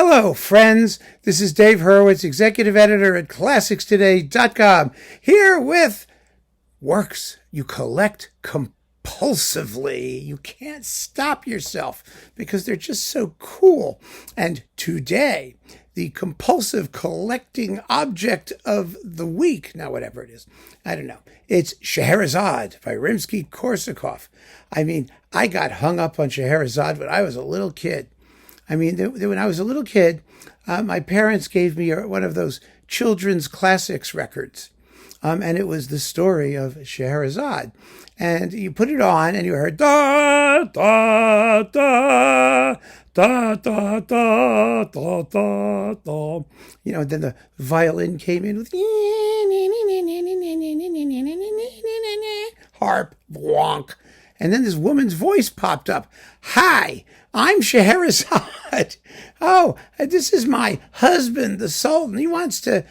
Hello, friends. This is Dave Hurwitz, executive editor at ClassicsToday.com, here with works you collect compulsively. You can't stop yourself because they're just so cool. And today, the compulsive collecting object of the week, now whatever it is, I don't know. It's Scheherazade by Rimsky-Korsakov. I mean, I got hung up on Scheherazade when I was a little kid. When I was a little kid, my parents gave me one of those children's classics records. And it was the story of Scheherazade. And you put it on and you heard da, da, da, da, da, da, da, da, da. You know, then the violin came in with harp, wonk. And then this woman's voice popped up. Hi, I'm Scheherazade. Oh, this is my husband, the Sultan. He wants to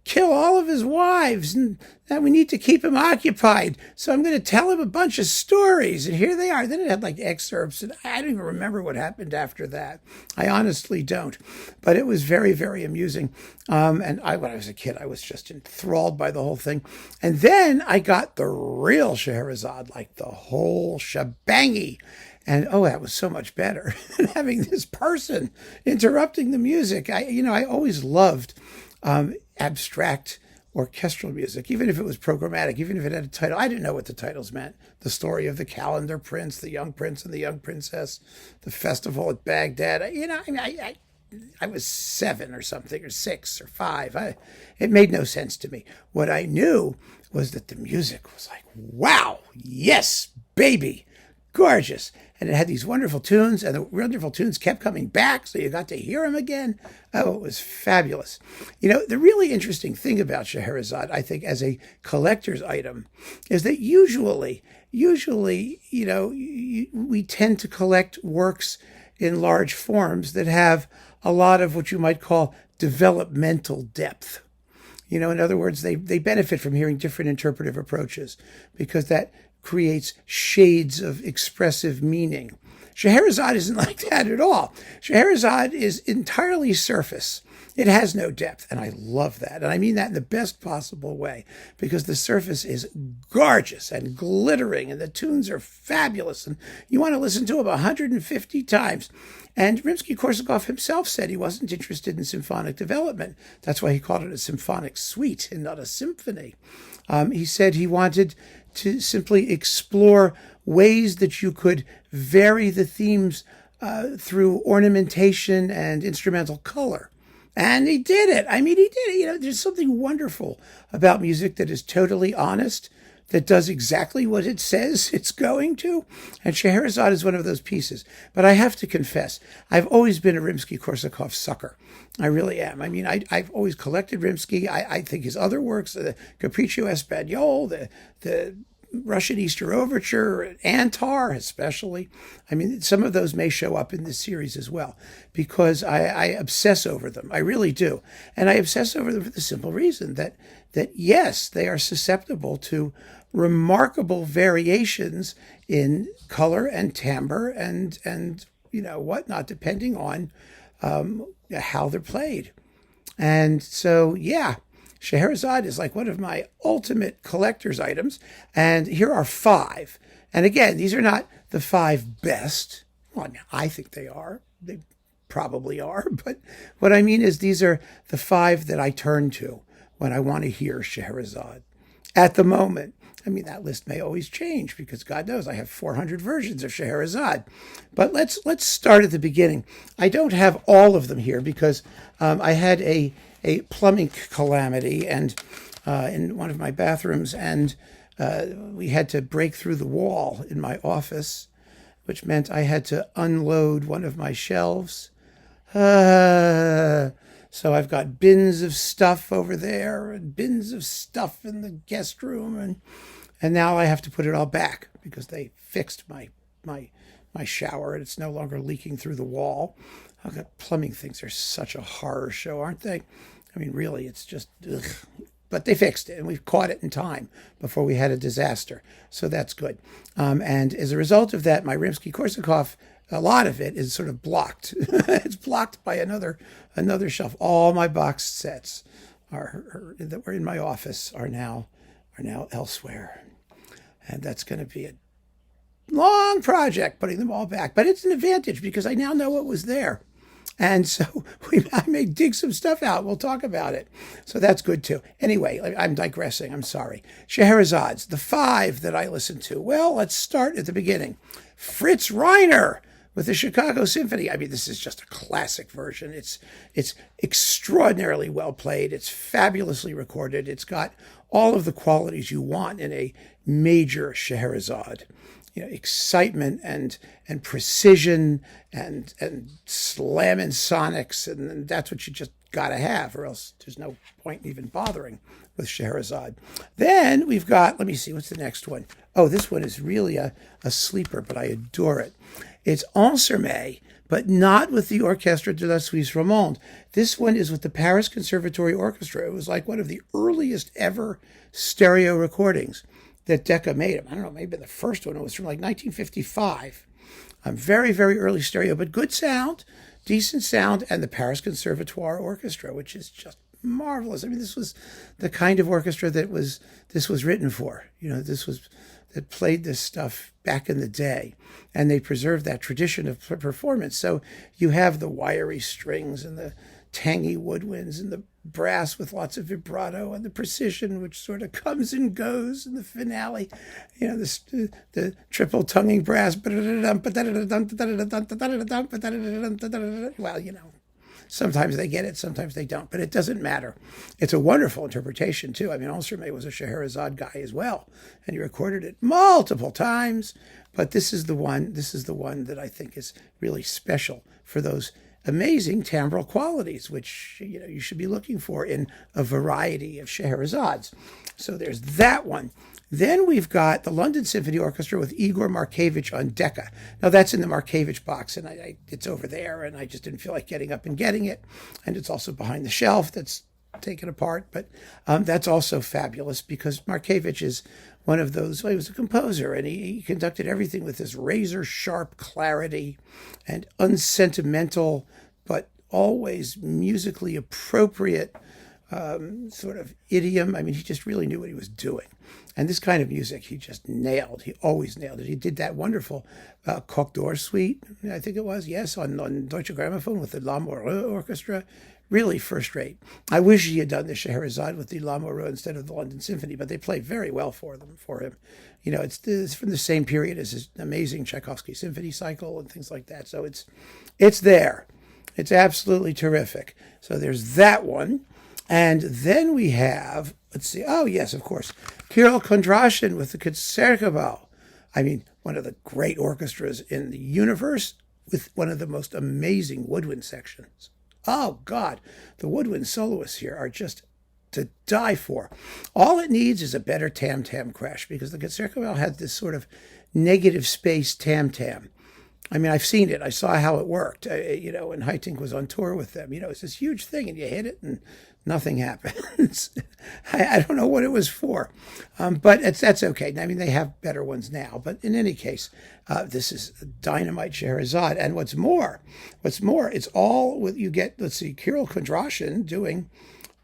kill all of his wives, and we need to keep him occupied. So I'm going to tell him a bunch of stories. And here they are. Then it had like excerpts, and I don't even remember what happened after that. I honestly don't. But it was very, very amusing. And when I was a kid, I was just enthralled by the whole thing. And then I got the real Scheherazade, like the whole shebangy. And that was so much better than having this person interrupting the music. I always loved abstract orchestral music, even if it was programmatic, even if it had a title. I didn't know what the titles meant. The story of the Calendar Prince, the Young Prince and the Young Princess, the Festival at Baghdad. I was 7 or something, or 6 or 5. It made no sense to me. What I knew was that the music was like, wow, yes, baby, gorgeous. And it had these wonderful tunes, and the wonderful tunes kept coming back, so you got to hear them again. Oh, it was fabulous. The really interesting thing about Scheherazade, I think, as a collector's item, is that usually, we tend to collect works in large forms that have a lot of what you might call developmental depth. In other words, they benefit from hearing different interpretive approaches because that creates shades of expressive meaning. Scheherazade isn't like that at all. Scheherazade is entirely surface. It has no depth, and I love that. And I mean that in the best possible way, because the surface is gorgeous and glittering, and the tunes are fabulous, and you want to listen to them 150 times. And Rimsky-Korsakov himself said he wasn't interested in symphonic development. That's why he called it a symphonic suite and not a symphony. He said he wanted to simply explore ways that you could vary the themes through ornamentation and instrumental color. And he did it. He did it. There's something wonderful about music that is totally honest, that does exactly what it says it's going to. And Scheherazade is one of those pieces. But I have to confess, I've always been a Rimsky-Korsakov sucker. I really am. I've always collected Rimsky. I think his other works, the Capriccio Espagnole, the Russian Easter Overture, Antar especially. Some of those may show up in this series as well, because I obsess over them. I really do. And I obsess over them for the simple reason that yes, they are susceptible to remarkable variations in color and timbre and whatnot, depending on how they're played. And so, yeah, Scheherazade is like one of my ultimate collector's items. And here are 5. And again, these are not the 5 best. Well, I think they are. They probably are. But what I mean is these are the 5 that I turn to when I want to hear Scheherazade. At the moment, that list may always change because God knows I have 400 versions of Scheherazade. But let's start at the beginning. I don't have all of them here because I had a plumbing calamity and in one of my bathrooms, and we had to break through the wall in my office, which meant I had to unload one of my shelves. So I've got bins of stuff over there and bins of stuff in the guest room, and now I have to put it all back because they fixed my shower and it's no longer leaking through the wall. I've got plumbing things are such a horror show, aren't they? Really, it's just ugh. But they fixed it, and we've caught it in time before we had a disaster. So that's good. And as a result of that, my Rimsky-Korsakov a lot of it is sort of blocked. It's blocked by another shelf. All my box sets that were in my office are now elsewhere, and that's going to be a long project putting them all back. But it's an advantage because I now know what was there. And so I may dig some stuff out. We'll talk about it. So that's good too. Anyway, I'm digressing. I'm sorry. Scheherazades, the 5 that I listened to. Well, let's start at the beginning. Fritz Reiner with the Chicago Symphony. I mean, this is just a classic version. It's extraordinarily well played. It's fabulously recorded. It's got all of the qualities you want in a major Scheherazade. Excitement and precision and slamming sonics, and that's what you just gotta have, or else there's no point in even bothering with Scheherazade. Then we've got, let me see, what's the next one? Oh, this one is really a sleeper, but I adore it. It's Ansermet, but not with the Orchestra de la Suisse Romande. This one is with the Paris Conservatory Orchestra. It was like one of the earliest ever stereo recordings that Decca made. I don't know, maybe the first one. It was from like 1955. Very, very early stereo, but good sound, decent sound, and the Paris Conservatoire Orchestra, which is just marvelous. I mean, this was the kind of orchestra that this was written for. That played this stuff back in the day, and they preserved that tradition of performance. So you have the wiry strings and the tangy woodwinds and the brass with lots of vibrato and the precision which sort of comes and goes in the finale. The triple tonguing brass. Well, sometimes they get it, sometimes they don't, but it doesn't matter. It's a wonderful interpretation too. I mean, Ansermet was a Scheherazade guy as well, and he recorded it multiple times, but this is the one that I think is really special for those amazing timbral qualities, which you should be looking for in a variety of Scheherazades. So there's that one. Then we've got the London Symphony Orchestra with Igor Markevitch on Decca. Now that's in the Markevitch box, and it's over there, and I just didn't feel like getting up and getting it. And it's also behind the shelf that's taken apart, but that's also fabulous because Markevitch is one of those, well, he was a composer, and he conducted everything with this razor-sharp clarity and unsentimental, but always musically appropriate sort of idiom. I mean, he just really knew what he was doing. And this kind of music, he just nailed. He always nailed it. He did that wonderful Coq d'Or suite, I think it was, yes, on Deutsche Grammophon with the Lamoureux Orchestra. Really first rate. I wish he had done the Scheherazade with the Lamoureux instead of the London Symphony, but they play very well for him. It's from the same period as his amazing Tchaikovsky symphony cycle and things like that. So it's there. It's absolutely terrific. So there's that one. And then we have, let's see, oh yes, of course, Kirill Kondrashin with the Concertgebouw. I mean, one of the great orchestras in the universe with one of the most amazing woodwind sections. Oh, God, the woodwind soloists here are just to die for. All it needs is a better tam-tam crash because the Concertgebouw had this sort of negative space tam-tam. I mean, I've seen it. I saw how it worked, when Haitink was on tour with them. It's this huge thing, and you hit it, and nothing happens. I don't know what it was for, but that's okay. I mean, they have better ones now. But in any case, this is dynamite Scheherazade. And what's more, it's all what you get. Let's see, Kirill Kondrashin doing.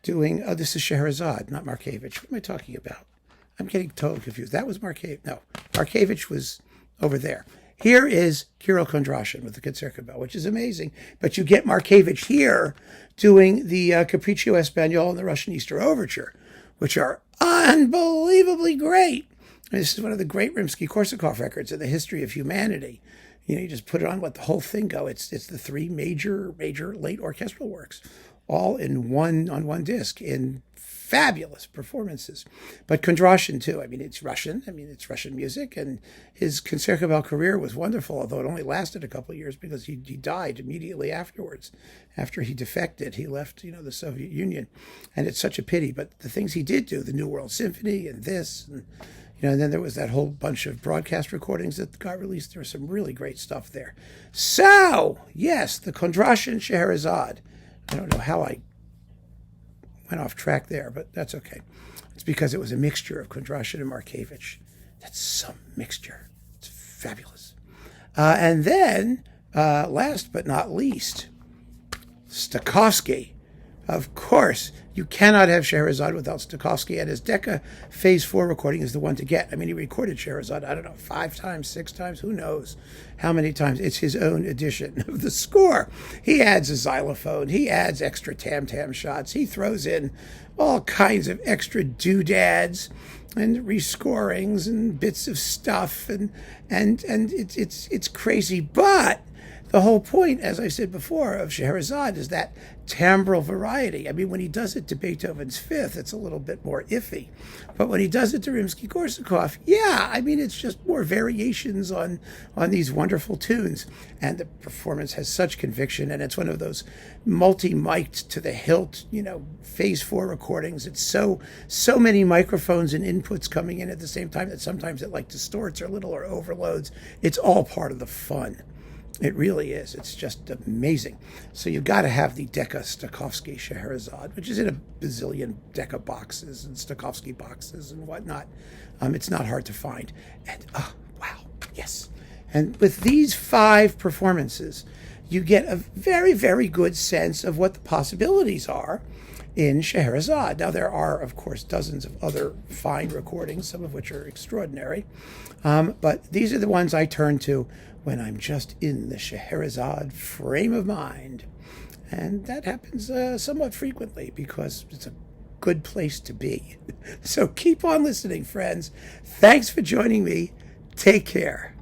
This is Scheherazade, not Markevitch. What am I talking about? I'm getting totally confused. That was Markevitch. No, Markevitch was over there. Here is Kirill Kondrashin with the Concertgebouw, which is amazing. But you get Markevitch here doing the Capriccio Espagnol and the Russian Easter Overture, which are unbelievably great. And this is one of the great Rimsky-Korsakov records in the history of humanity. You just put it on, let the whole thing go. It's the 3 major late orchestral works, all on one disc in fabulous performances. But Kondrashin too. I mean, it's Russian. It's Russian music, and his Concertgebouw career was wonderful, although it only lasted a couple of years because he died immediately afterwards. After he defected, he left, the Soviet Union, and it's such a pity. But the things he did do, the New World Symphony and this, and then there was that whole bunch of broadcast recordings that got released. There was some really great stuff there. So, yes, the Kondrashin Scheherazade. I don't know how I went off track there, but that's okay. It's because it was a mixture of Kondrashin and Markevitch. That's some mixture. It's fabulous. And then Last but not least, Stokowski. Of course, you cannot have Scheherazade without Stokowski, and his Decca Phase 4 recording is the one to get. I mean, he recorded Scheherazade, I don't know, 5 times, 6 times, who knows how many times. It's his own edition of the score. He adds a xylophone, he adds extra tam-tam shots, he throws in all kinds of extra doodads and rescorings and bits of stuff, and it's crazy, but the whole point, as I said before, of Scheherazade is that timbral variety. I mean, when he does it to Beethoven's Fifth, it's a little bit more iffy. But when he does it to Rimsky-Korsakov, yeah, I mean, it's just more variations on these wonderful tunes. And the performance has such conviction, and it's one of those multi-mic'd to the hilt, Phase 4 recordings. It's so many microphones and inputs coming in at the same time that sometimes it distorts or little or overloads. It's all part of the fun. It really is. It's just amazing. So you've got to have the Decca Stokowski Scheherazade, which is in a bazillion Decca boxes and Stokowski boxes and whatnot. It's not hard to find. And, wow, yes. And with these 5 performances, you get a very, very good sense of what the possibilities are in Scheherazade. Now, there are, of course, dozens of other fine recordings, some of which are extraordinary. But these are the ones I turn to when I'm just in the Scheherazade frame of mind. And that happens somewhat frequently because it's a good place to be. So keep on listening, friends. Thanks for joining me. Take care.